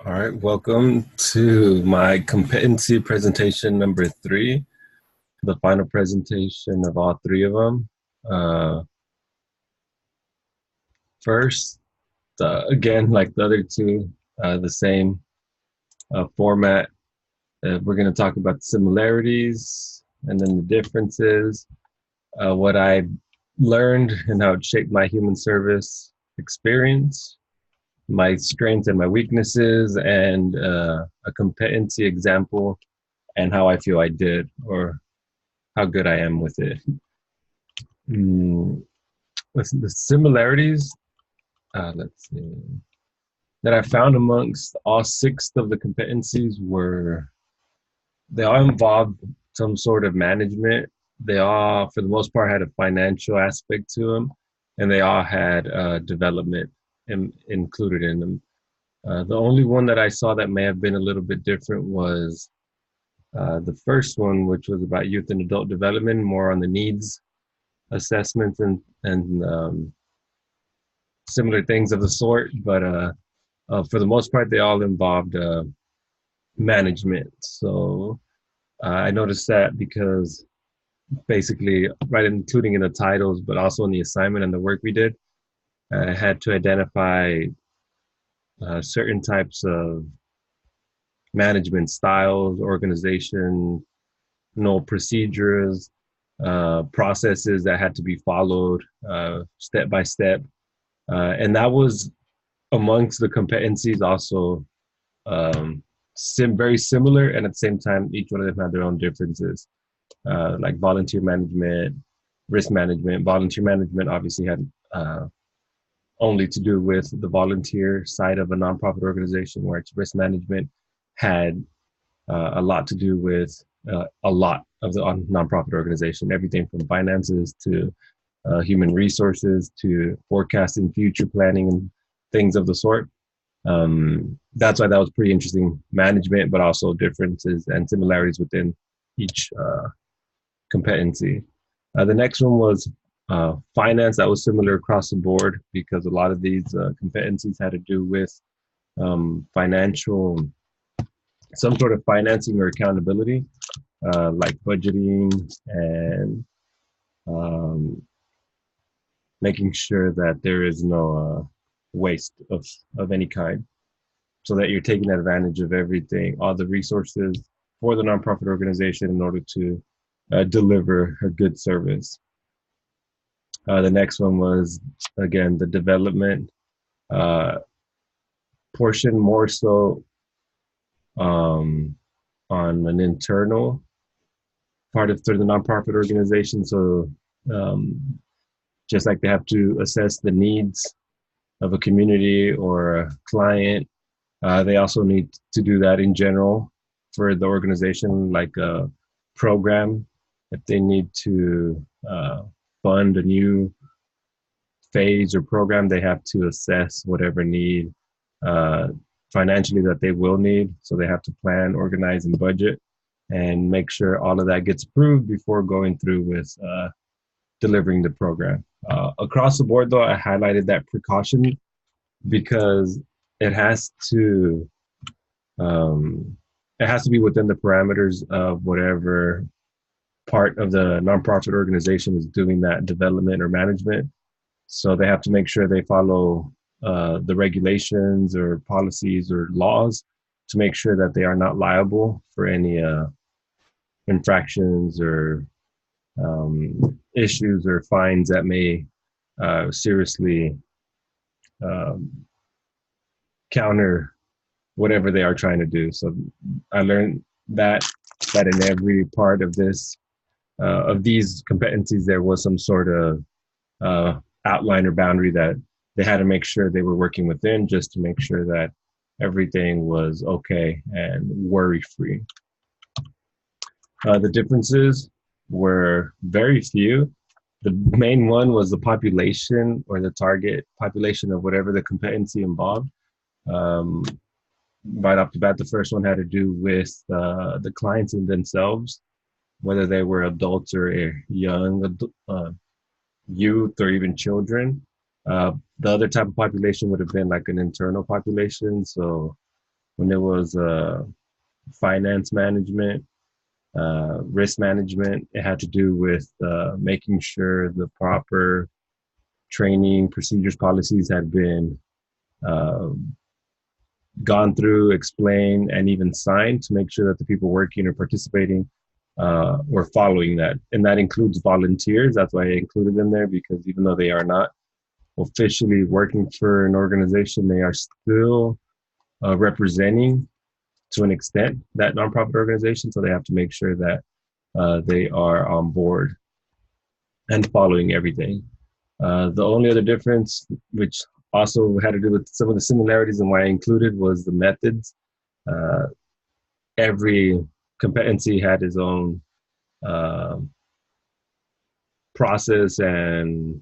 All right, welcome to my competency presentation number 3, the final presentation of all 3 of them. First, again, like the other 2, the same format. We're going to talk about the similarities and then the differences, what I learned and how it shaped my human service experience, my strengths and my weaknesses, and a competency example and how I feel I did or how good I am with it. With the similarities, let's see, that I found amongst all 6 of the competencies were, they all involved some sort of management. They all, for the most part, had a financial aspect to them, and they all had development included in them. The only one that I saw that may have been a little bit different was the first one, which was about youth and adult development, more on the needs assessments and similar things of the sort. But for the most part, they all involved management. So I noticed that because basically, right, including in the titles, but also in the assignment and the work we did, I had to identify certain types of management styles, organizational procedures, processes that had to be followed step by step. And that was amongst the competencies also very similar, and at the same time, each one of them had their own differences, like volunteer management, risk management. Volunteer management obviously had only to do with the volunteer side of a nonprofit organization, where its risk management had a lot to do with a lot of the nonprofit organization, everything from finances to human resources to forecasting, future planning, and things of the sort. That's why that was pretty interesting, management, but also differences and similarities within each competency. The next one was finance. That was similar across the board because a lot of these competencies had to do with financial, some sort of financing or accountability, like budgeting and making sure that there is no waste of any kind, so that you're taking advantage of everything, all the resources for the nonprofit organization in order to deliver a good service. The next one was, again, the development portion, more so on an internal part of the nonprofit organization. So just like they have to assess the needs of a community or a client, they also need to do that in general for the organization, like a program. If they need to fund a new phase or program, they have to assess whatever need financially that they will need. So they have to plan, organize, and budget, and make sure all of that gets approved before going through with delivering the program. Across the board, though, I highlighted that precaution because it has to be within the parameters of whatever part of the nonprofit organization is doing that development or management. So they have to make sure they follow the regulations or policies or laws to make sure that they are not liable for any infractions or issues or fines that may seriously counter whatever they are trying to do. So I learned that in every part of this, of these competencies, there was some sort of outline or boundary that they had to make sure they were working within, just to make sure that everything was okay and worry-free. The differences were very few. The main one was the population, or the target population of whatever the competency involved. Right off the bat, the first one had to do with the clients in themselves, whether they were adults or young youth or even children. The other type of population would have been like an internal population. So when it was finance management, risk management. It had to do with making sure the proper training, procedures, policies had been uh, gone through, explained, and even signed to make sure that the people working or participating were following that. And that includes volunteers. That's why I included them there, because even though they are not officially working for an organization, they are still representing to an extent that nonprofit organization. So they have to make sure that they are on board and following everything. The only other difference, which also had to do with some of the similarities and why I included, was the methods. Uh, every competency had its own uh, process and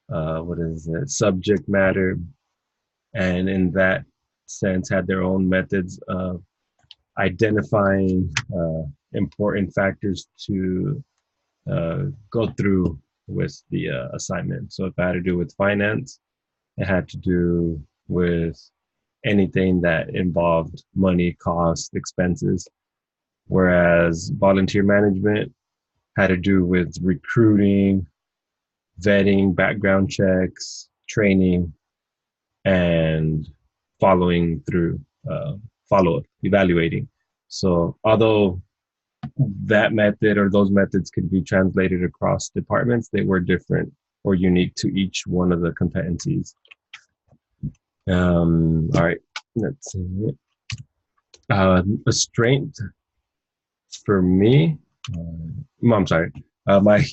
what is it, subject matter, and in that sense had their own methods of identifying important factors to go through with the assignment. So if I had to do with finance, it had to do with anything that involved money, cost, expenses, whereas volunteer management had to do with recruiting, vetting, background checks, training, and following through, follow-up, evaluating. So although that method or those methods could be translated across departments, they were different or unique to each one of the competencies. All right, let's see. A strength for me, I'm sorry, my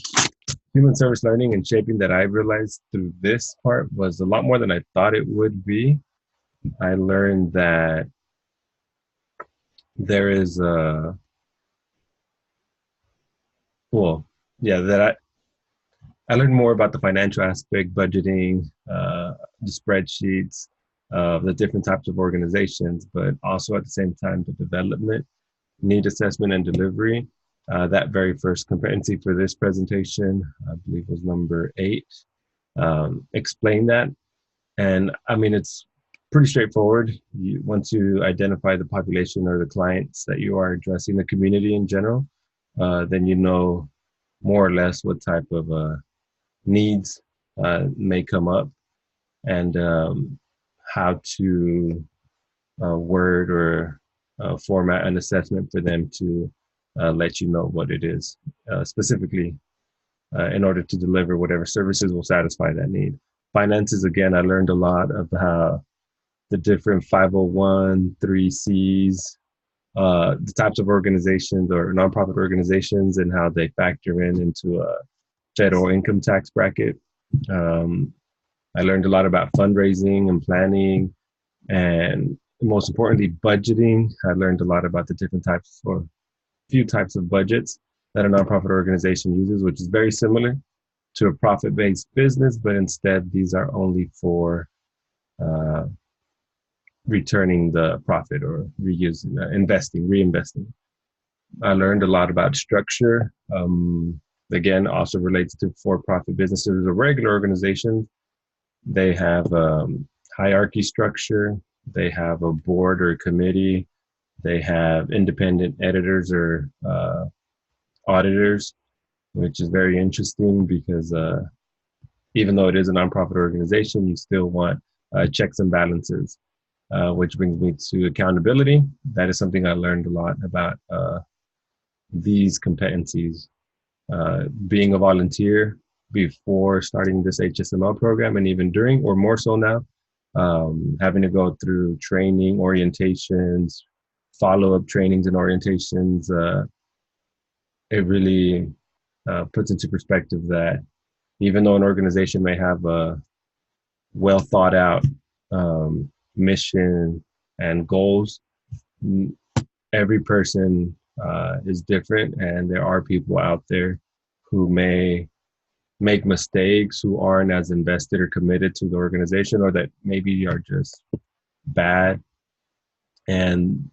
human service learning and shaping that I realized through this part was a lot more than I thought it would be. I learned that there is a, well, yeah, that I learned more about the financial aspect, budgeting, the spreadsheets, the different types of organizations, but also at the same time, the development, need assessment, and delivery. That very first competency for this presentation, I believe was number 8, explain that. And I mean, it's pretty straightforward. Once you identify the population or the clients that you are addressing, the community in general, then you know more or less what type of needs may come up, and how to word or format an assessment for them to let you know what it is specifically in order to deliver whatever services will satisfy that need. Finances, again, I learned a lot of how the different 501, 3Cs, the types of organizations or nonprofit organizations and how they factor into a federal income tax bracket. I learned a lot about fundraising and planning, and most importantly, budgeting. I learned a lot about the different types or few types of budgets that a nonprofit organization uses, which is very similar to a profit-based business, but instead these are only for uh, returning the profit or reusing, reinvesting. I learned a lot about structure. Again, also relates to for-profit businesses or regular organizations. They have hierarchy structure. They have a board or a committee. They have independent editors or auditors, which is very interesting because even though it is a nonprofit organization, you still want checks and balances, which brings me to accountability. That is something I learned a lot about these competencies. Being a volunteer before starting this HSML program, and even during, or more so now, having to go through training, orientations, follow-up trainings and orientations, it really puts into perspective that even though an organization may have a well thought out mission and goals, every person is different, and there are people out there who may make mistakes, who aren't as invested or committed to the organization, or that maybe are just bad and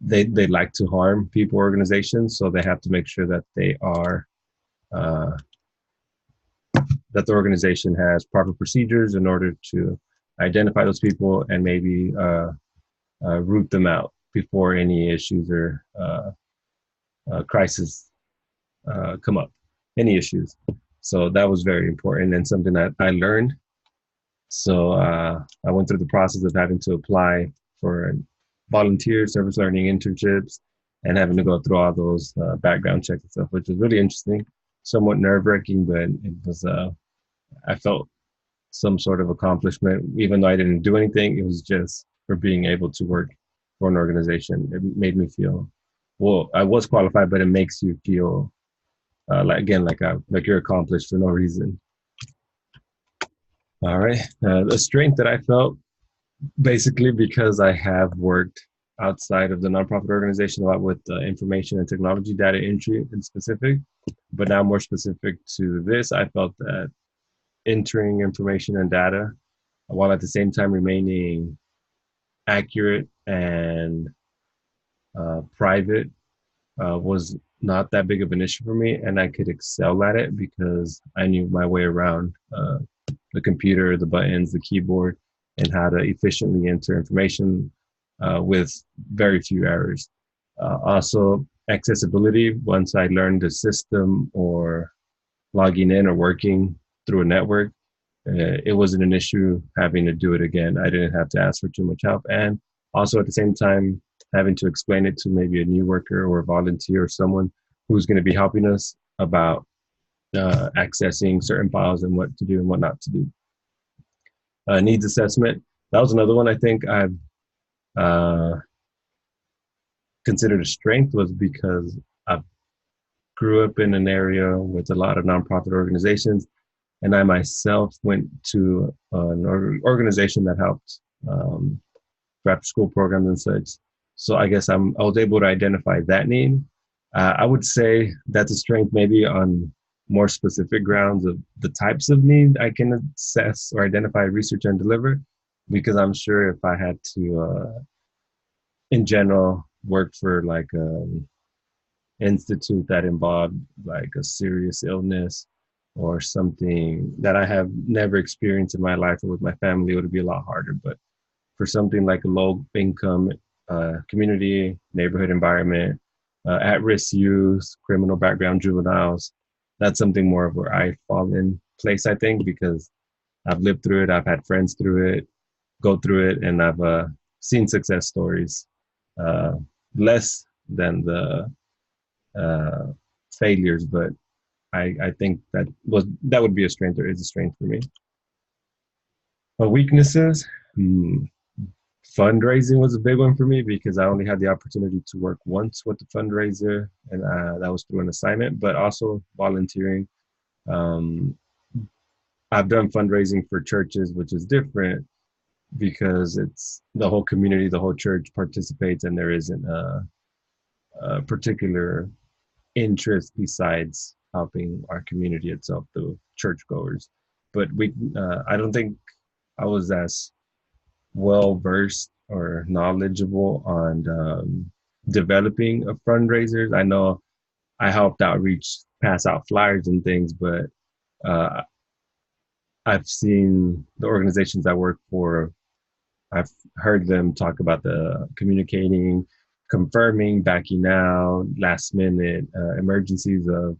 they like to harm people, organizations. So they have to make sure that they are that the organization has proper procedures in order to identify those people and maybe root them out before any issues or crisis come up, any issues. So that was very important and something that I learned. So I went through the process of having to apply for volunteer service learning internships and having to go through all those background checks and stuff, which was really interesting, somewhat nerve-wracking, but it was, I felt some sort of accomplishment, even though I didn't do anything. It was just for being able to work for an organization. It made me feel, well, I was qualified, but it makes you feel like, again, like you're accomplished for no reason. All right. The strength that I felt, basically because I have worked outside of the nonprofit organization a lot with information and technology data entry in specific, but now more specific to this, I felt that entering information and data while at the same time remaining accurate and private was not that big of an issue for me, and I could excel at it because I knew my way around the computer, the buttons, the keyboard, and how to efficiently enter information with very few errors. Also, accessibility. Once I learned the system or logging in or working through a network, it wasn't an issue having to do it again. I didn't have to ask for too much help. And also at the same time, having to explain it to maybe a new worker or a volunteer or someone who's going to be helping us about accessing certain files and what to do and what not to do. Needs assessment. That was another one I think I've considered a strength, was because I grew up in an area with a lot of nonprofit organizations, and I myself went to an organization that helped for after school programs and such. So I guess I was able to identify that need. I would say that's a strength maybe on more specific grounds of the types of need I can assess or identify, research, and deliver, because I'm sure if I had to, in general, work for like an institute that involved like a serious illness or something that I have never experienced in my life or with my family, it would be a lot harder. But for something like a low income community, neighborhood environment, at-risk youth, criminal background juveniles, that's something more of where I fall in place, I think, because I've lived through it, I've had friends through it, go through it, and I've seen success stories, less than the failures, but I think that would be a strength, or is a strength for me. But weaknesses, fundraising was a big one for me because I only had the opportunity to work once with the fundraiser, and that was through an assignment, but also volunteering. I've done fundraising for churches, which is different because it's the whole community, the whole church participates, and there isn't a particular interest besides helping our community itself, the churchgoers. But I don't think I was as well versed or knowledgeable on developing of fundraisers. I know I helped outreach, pass out flyers and things, but I've seen the organizations I work for, I've heard them talk about the communicating, confirming, backing out, last minute emergencies of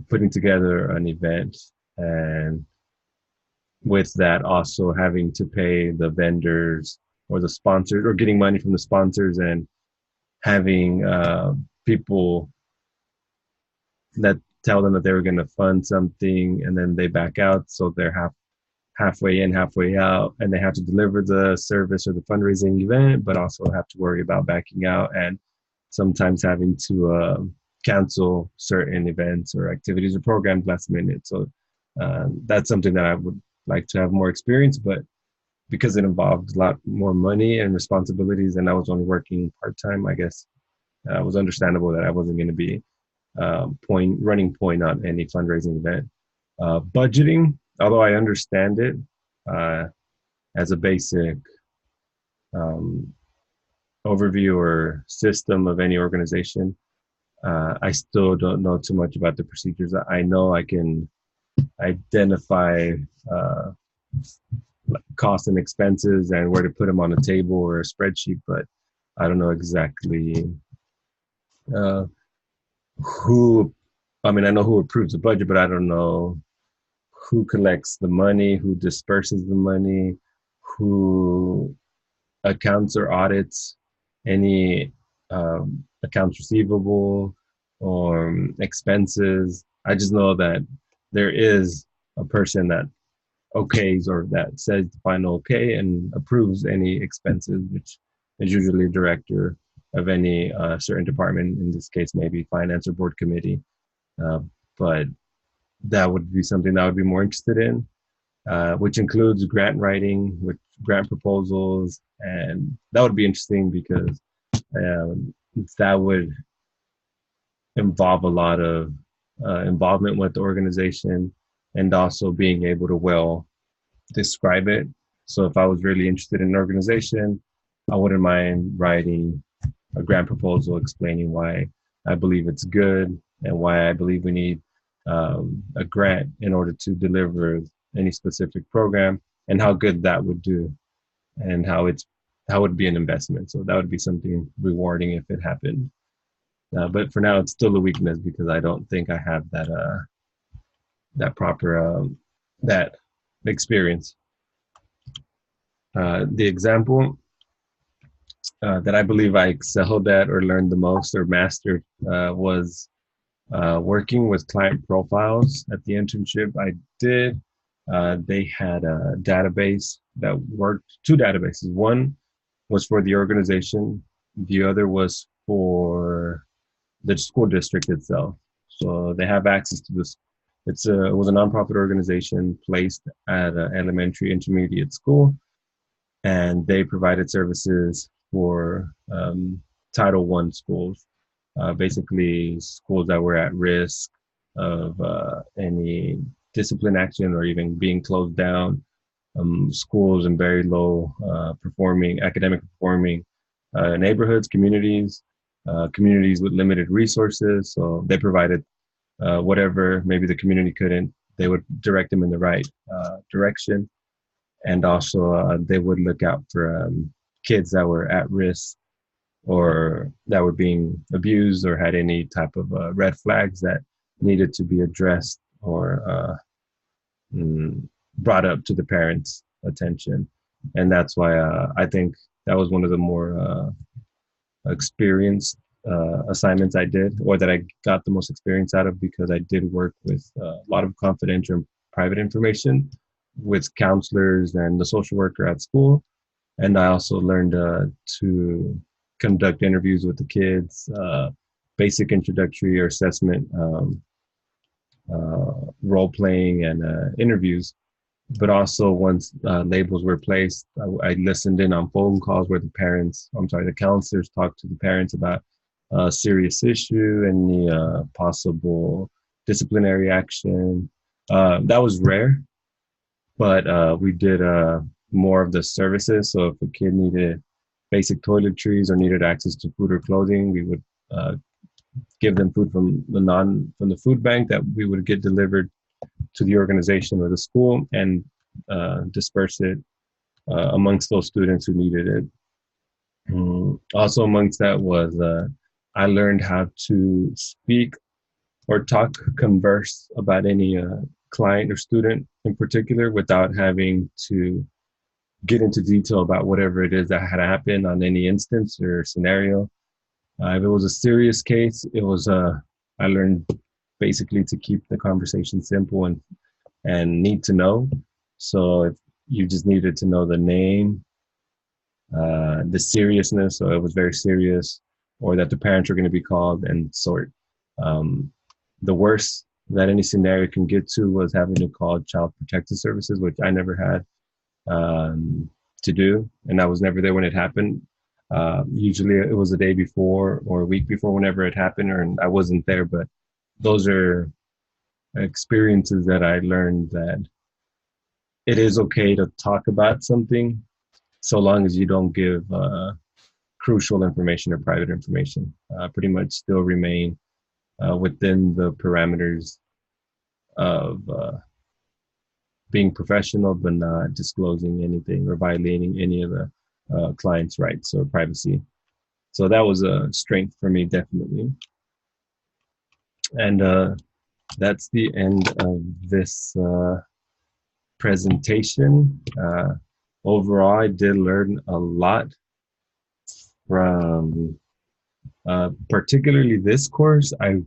putting together an event, and with that also having to pay the vendors or the sponsors, or getting money from the sponsors, and having people that tell them that they were going to fund something and then they back out, so they're halfway in, halfway out, and they have to deliver the service or the fundraising event, but also have to worry about backing out and sometimes having to cancel certain events or activities or programs last minute. So that's something that I would like to have more experience, but because it involved a lot more money and responsibilities and I was only working part-time, I guess it was understandable that I wasn't going to be running point on any fundraising event. Budgeting, although I understand it as a basic overview or system of any organization, I still don't know too much about the procedures. I know I can identify costs and expenses and where to put them on a table or a spreadsheet, but I don't know exactly uh, who, I mean, I know who approves the budget, but I don't know who collects the money, who disperses the money, who accounts or audits any accounts receivable or expenses. I just know that there is a person that okays or that says the final okay and approves any expenses, which is usually a director of any certain department, in this case, maybe finance or board committee. Uh, but that would be something that I would be more interested in, which includes grant writing, with grant proposals, and that would be interesting because that would involve a lot of involvement with the organization and also being able to well describe it. So if I was really interested in an organization, I wouldn't mind writing a grant proposal explaining why I believe it's good and why I believe we need a grant in order to deliver any specific program and how good that would do and how it would be an investment. So that would be something rewarding if it happened. But for now, it's still a weakness because I don't think I have that proper that experience. The example that I believe I excelled at or learned the most or mastered was working with client profiles at the internship I did. They had a database that worked, two databases. One was for the organization, the other was for the school district itself. So they have access to this. It was a nonprofit organization placed at an elementary intermediate school, and they provided services for Title I schools, basically schools that were at risk of any discipline action or even being closed down, schools in very low performing, academic performing neighborhoods, communities with limited resources. So they provided whatever maybe the community couldn't, they would direct them in the right direction. And also they would look out for kids that were at risk or that were being abused or had any type of red flags that needed to be addressed or brought up to the parents' attention. And that's why I think that was one of the more experienced assignments I did, or that I got the most experience out of, because I did work with a lot of confidential and private information with counselors and the social worker at school. And I also learned to conduct interviews with the kids, basic introductory or assessment, role playing, and interviews. But also, once labels were placed, I listened in on phone calls where the counselors talked to the parents about a serious issue, any possible disciplinary action. That was rare, but we did more of the services. So if a kid needed basic toiletries or needed access to food or clothing, we would give them food from the food bank that we would get delivered to the organization or the school, and disperse it amongst those students who needed it. Also amongst that was I learned how to speak or converse about any client or student in particular without having to get into detail about whatever it is that had happened on any instance or scenario. If it was a serious case, I learned basically to keep the conversation simple and need to know. So if you just needed to know the name, the seriousness, so it was very serious, or that the parents were going to be called and sort. The worst that any scenario can get to was having to call Child Protective Services, which I never had to do, and I was never there when it happened. Usually it was a day before or a week before, whenever it happened, or I wasn't there. But those are experiences that I learned that it is okay to talk about something so long as you don't give crucial information or private information. Pretty much still remain within the parameters of being professional, but not disclosing anything or violating any of the client's rights or privacy. So that was a strength for me, definitely. And that's the end of this presentation. Overall, I did learn a lot from particularly this course. I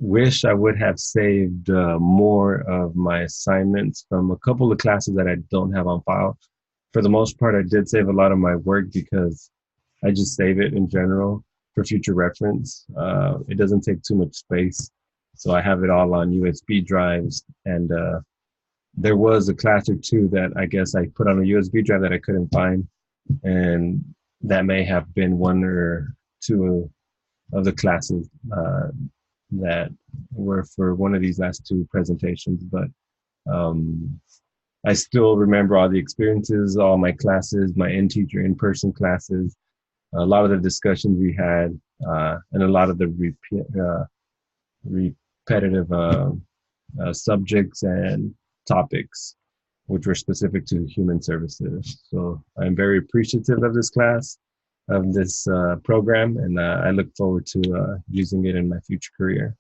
wish I would have saved more of my assignments from a couple of classes that I don't have on file. For the most part, I did save a lot of my work because I just save it in general for future reference. It doesn't take too much space. So I have it all on USB drives. And there was a class or two that I guess I put on a USB drive that I couldn't find. And that may have been one or two of the classes that were for one of these last two presentations. But um, I still remember all the experiences, all my classes, my in-teacher in-person classes, a lot of the discussions we had, and a lot of the repetitive subjects and topics which were specific to human services. So I'm very appreciative of this class, of this program, and I look forward to using it in my future career.